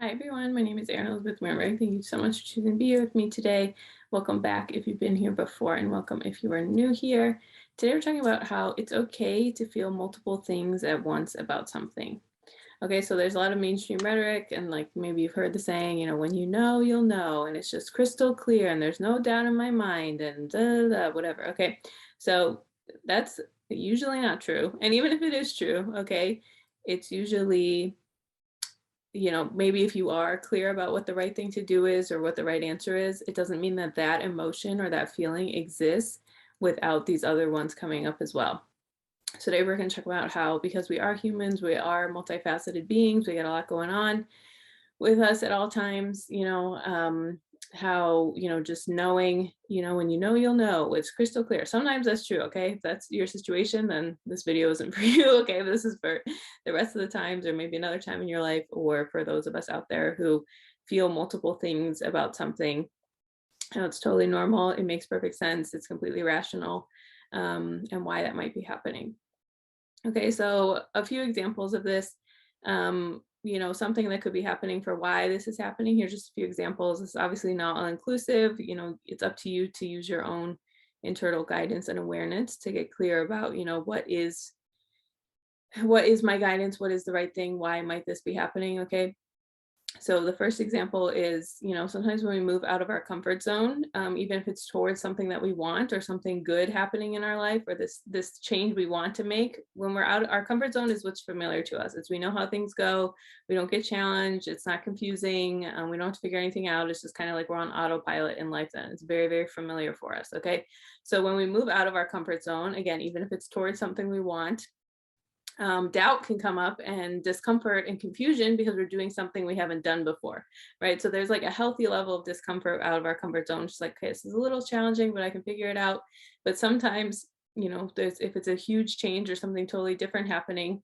Hi everyone, my name is Erin Elizabeth Merrick. Thank you so much for choosing to be here with me today. Welcome back if you've been here before, and welcome if you are new here. Today we're talking about how it's okay to feel multiple things at once about something. Okay, so there's a lot of mainstream rhetoric, and like maybe you've heard the saying, when you know, you'll know, and it's just crystal clear, and there's no doubt in my mind, and whatever. Okay, so that's usually not true. And even if it is true, okay, it's usually maybe if you are clear about what the right thing to do is or what the right answer is, it doesn't mean that that emotion or that feeling exists without these other ones coming up as well. So today we're going to talk about how, because we are humans, we are multifaceted beings, we got a lot going on with us at all times, how, just knowing, when you know, you'll know, it's crystal clear. Sometimes that's true. Okay. If that's your situation, then this video isn't for you. Okay. This is for the rest of the times, or maybe another time in your life, or for those of us out there who feel multiple things about something. It's totally normal. It makes perfect sense. It's completely rational, and why that might be happening. Okay, so a few examples of this, something that could be happening for why this is happening. Here's just a few examples. It's obviously not all inclusive. It's up to you to use your own internal guidance and awareness to get clear about, what is my guidance, what is the right thing, why might this be happening? Okay, so the first example is, sometimes when we move out of our comfort zone, even if it's towards something that we want or something good happening in our life, or this change we want to make, when we're out, our comfort zone is what's familiar to us. It's we know how things go. We don't get challenged. It's not confusing. We don't have to figure anything out. It's just kind of like we're on autopilot in life. Then it's very, very familiar for us. Okay, so when we move out of our comfort zone, again, even if it's towards something we want, doubt can come up and discomfort and confusion because we're doing something we haven't done before, right? So there's like a healthy level of discomfort out of our comfort zone. Just like, okay, this is a little challenging, but I can figure it out. But sometimes, there's if it's a huge change or something totally different happening,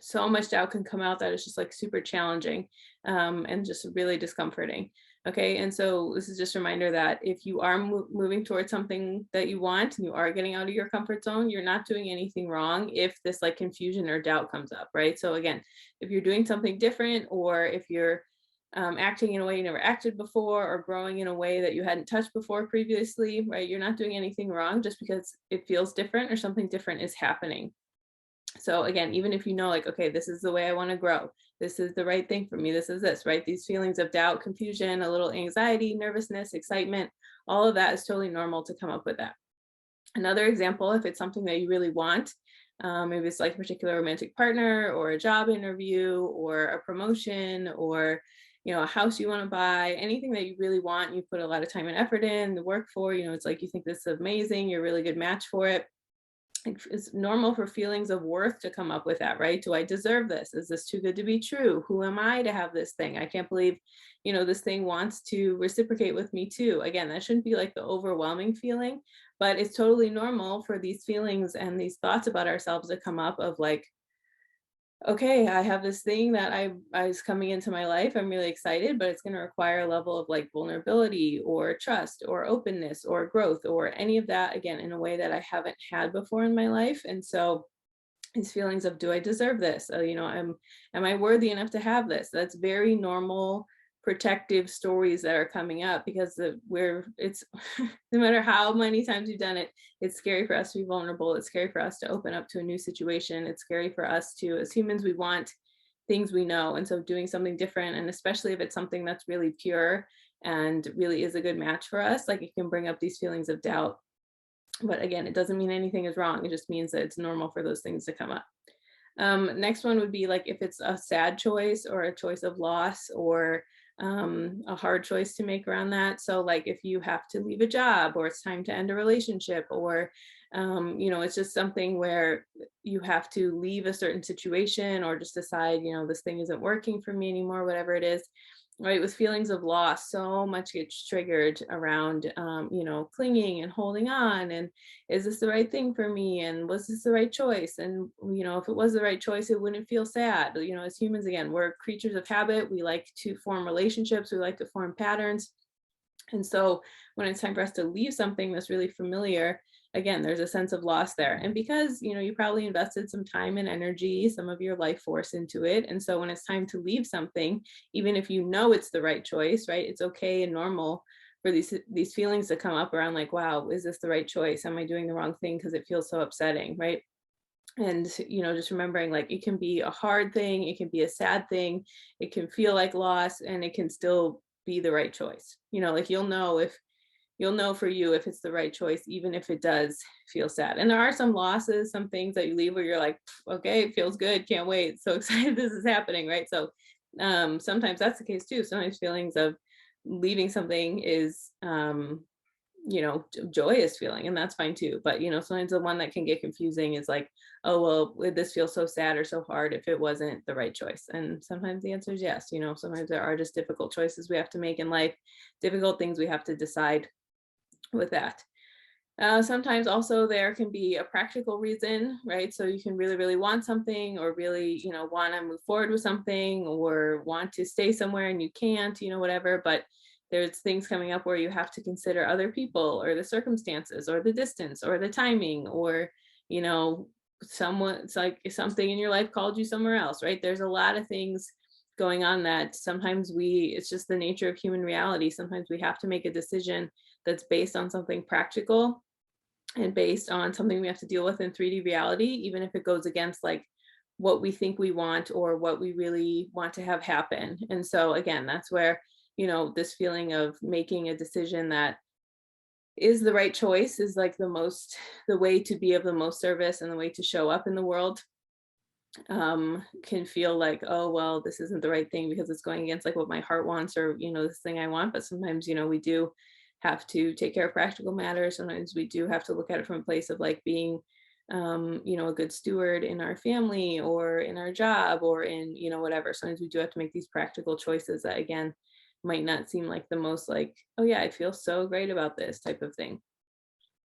so much doubt can come out that it's just like super challenging, and just really discomforting. Okay, and so this is just a reminder that if you are moving towards something that you want and you are getting out of your comfort zone, you're not doing anything wrong if this like confusion or doubt comes up, right? So again, if you're doing something different, or if you're acting in a way you never acted before, or growing in a way that you hadn't touched before previously, right? You're not doing anything wrong just because it feels different or something different is happening. So again, even if you know, like, okay, this is the way I want to grow, this is the right thing for me, this is this, right? These feelings of doubt, confusion, a little anxiety, nervousness, excitement, all of that is totally normal to come up with that. Another example, if it's something that you really want, maybe it's like a particular romantic partner, or a job interview, or a promotion, or a house you want to buy, anything that you really want, you put a lot of time and effort in the work for, it's like you think this is amazing, you're a really good match for it. It's normal for feelings of worth to come up with that, right? Do I deserve this? Is this too good to be true? Who am I to have this thing? I can't believe, this thing wants to reciprocate with me too. Again, that shouldn't be like the overwhelming feeling, but it's totally normal for these feelings and these thoughts about ourselves to come up of like, okay, I have this thing that I is coming into my life. I'm really excited, but it's going to require a level of like vulnerability or trust or openness or growth or any of that, again, in a way that I haven't had before in my life. And so these feelings of, do I deserve this? Am I worthy enough to have this? That's very normal protective stories that are coming up, because it's no matter how many times you've done it, it's scary for us to be vulnerable. It's scary for us to open up to a new situation. It's scary for us to, as humans, we want things we know. And so doing something different, and especially if it's something that's really pure and really is a good match for us, like it can bring up these feelings of doubt. But again, it doesn't mean anything is wrong. It just means that it's normal for those things to come up. Next one would be like if it's a sad choice or a choice of loss, or a hard choice to make around that. So like if you have to leave a job, or it's time to end a relationship, or it's just something where you have to leave a certain situation, or just decide, this thing isn't working for me anymore, whatever it is, right? With feelings of loss, so much gets triggered around, clinging and holding on, and is this the right thing for me, and was this the right choice, and if it was the right choice, it wouldn't feel sad. As humans, again, we're creatures of habit. We like to form relationships, we like to form patterns. And so when it's time for us to leave something that's really familiar, again, there's a sense of loss there. And because, you probably invested some time and energy, some of your life force into it. And so when it's time to leave something, even if you know it's the right choice, right? It's okay and normal for these feelings to come up around like, wow, is this the right choice? Am I doing the wrong thing? Because it feels so upsetting, right? And just remembering, like, it can be a hard thing, it can be a sad thing, it can feel like loss, and it can still be the right choice. Like, you'll know for you if it's the right choice, even if it does feel sad. And there are some losses, some things that you leave where you're like, okay, it feels good, can't wait, so excited this is happening, right? So sometimes that's the case too. Sometimes feelings of leaving something is joyous feeling, and that's fine too. But sometimes the one that can get confusing is like, oh, well, would this feel so sad or so hard if it wasn't the right choice? And sometimes the answer is yes. Sometimes there are just difficult choices we have to make in life, difficult things we have to decide with that. Sometimes also there can be a practical reason, right? So you can really, really want something, or really, want to move forward with something, or want to stay somewhere and you can't, whatever. But there's things coming up where you have to consider other people, or the circumstances, or the distance, or the timing, or, you know, someone, it's like something in your life called you somewhere else, right? There's a lot of things going on that sometimes it's just the nature of human reality. Sometimes we have to make a decision that's based on something practical and based on something we have to deal with in 3D reality, even if it goes against like what we think we want or what we really want to have happen. And so again, that's where, this feeling of making a decision that is the right choice is like the way to be of the most service and the way to show up in the world, can feel like, oh, well, this isn't the right thing because it's going against like what my heart wants, or this thing I want. But sometimes we do have to take care of practical matters. Sometimes we do have to look at it from a place of like being a good steward in our family or in our job or in whatever. Sometimes we do have to make these practical choices that, again, might not seem like the most like, oh yeah, I feel so great about this type of thing.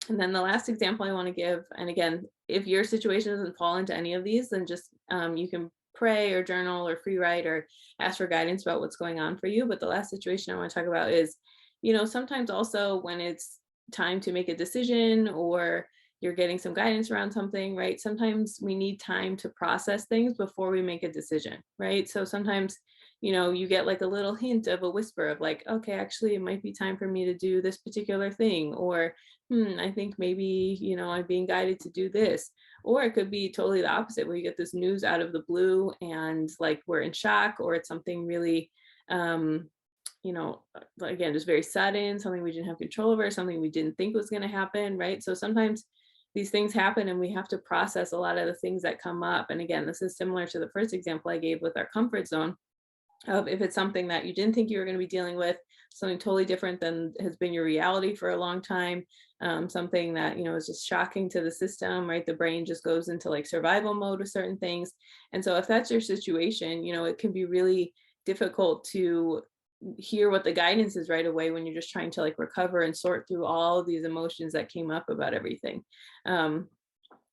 And then the last example I want to give, and again, if your situation doesn't fall into any of these, then just you can pray or journal or free write or ask for guidance about what's going on for you. But the last situation I want to talk about is, sometimes also when it's time to make a decision or you're getting some guidance around something, right? Sometimes we need time to process things before we make a decision, right? So sometimes, you get like a little hint of a whisper of like, okay, actually, it might be time for me to do this particular thing, or I think maybe, I'm being guided to do this. Or it could be totally the opposite, where you get this news out of the blue and like we're in shock, or it's something really, again, just very sudden, something we didn't have control over, something we didn't think was going to happen, right? So sometimes these things happen and we have to process a lot of the things that come up. And again, this is similar to the first example I gave with our comfort zone of if it's something that you didn't think you were going to be dealing with, something totally different than has been your reality for a long time, something that is just shocking to the system, right? The brain just goes into like survival mode with certain things. And so if that's your situation, it can be really difficult to hear what the guidance is right away when you're just trying to like recover and sort through all of these emotions that came up about everything.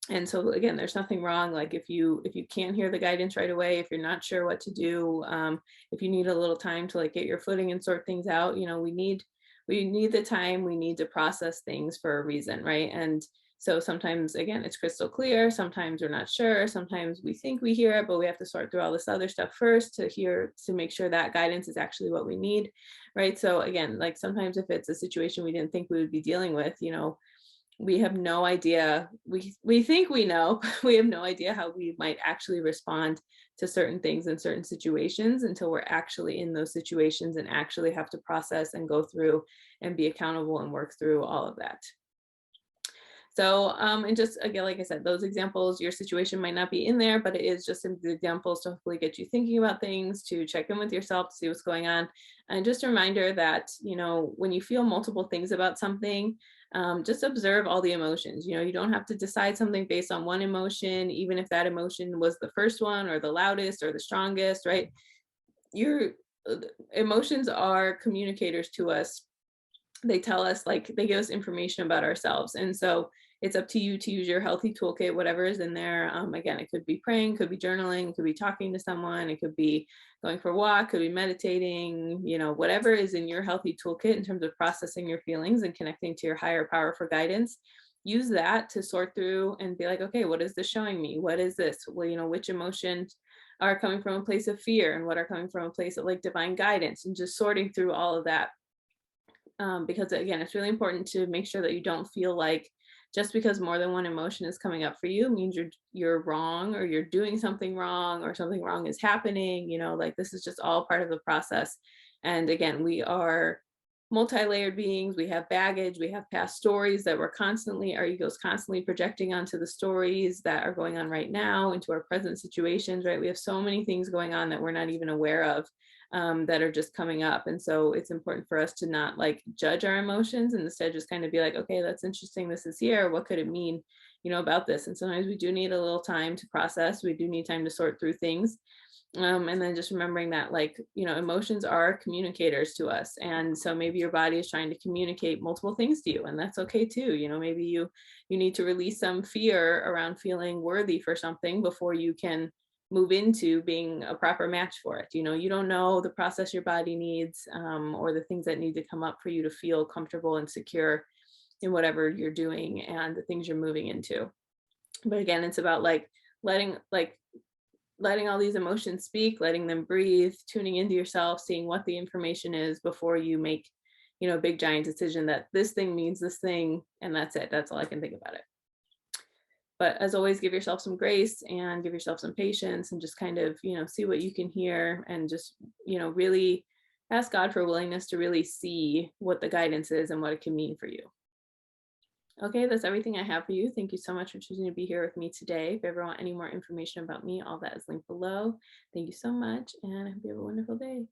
And so again, there's nothing wrong, like if you can't hear the guidance right away, if you're not sure what to do, if you need a little time to like get your footing and sort things out, we need the time, we need to process things for a reason, right? And so sometimes, again, it's crystal clear, sometimes we're not sure, sometimes we think we hear it, but we have to sort through all this other stuff first to make sure that guidance is actually what we need, right? So again, like sometimes if it's a situation we didn't think we would be dealing with, we have no idea. We think we know, but we have no idea how we might actually respond to certain things in certain situations until we're actually in those situations and actually have to process and go through and be accountable and work through all of that. So, and just again, like I said, those examples, your situation might not be in there, but it is just some examples to hopefully get you thinking about things, to check in with yourself, to see what's going on. And just a reminder that, when you feel multiple things about something, just observe all the emotions. You don't have to decide something based on one emotion, even if that emotion was the first one or the loudest or the strongest, right? Your emotions are communicators to us. They tell us, like, they give us information about ourselves. And so it's up to you to use your healthy toolkit, whatever is in there. Again, it could be praying, could be journaling, could be talking to someone, it could be going for a walk, could be meditating, whatever is in your healthy toolkit in terms of processing your feelings and connecting to your higher power for guidance. use that to sort through and be like, okay, what is this showing me? What is this? Well, which emotions are coming from a place of fear and what are coming from a place of like divine guidance, and just sorting through all of that. Because again, it's really important to make sure that you don't feel like just because more than one emotion is coming up for you means you're wrong, or you're doing something wrong, or something wrong is happening. Like this is just all part of the process. And again, we are multi-layered beings. We have baggage, we have past stories that our ego's constantly projecting onto the stories that are going on right now, into our present situations, right? We have so many things going on that we're not even aware of, that are just coming up. And so it's important for us to not like judge our emotions, and instead just kind of be like, okay, that's interesting. This is here. What could it mean, about this? And sometimes we do need a little time to process. We do need time to sort through things. And then just remembering that, like, emotions are communicators to us. And so maybe your body is trying to communicate multiple things to you, and that's okay too. Maybe you need to release some fear around feeling worthy for something before you can move into being a proper match for it. You don't know the process your body needs, or the things that need to come up for you to feel comfortable and secure in whatever you're doing and the things you're moving into. But again, it's about letting like letting all these emotions speak, letting them breathe, tuning into yourself, seeing what the information is before you make, a big giant decision that this thing means this thing, and that's it. That's all I can think about it. But as always, give yourself some grace and give yourself some patience, and just kind of, see what you can hear, and just, really ask God for willingness to really see what the guidance is and what it can mean for you. Okay, that's everything I have for you. Thank you so much for choosing to be here with me today. If you ever want any more information about me, all that is linked below. Thank you so much, and I hope you have a wonderful day.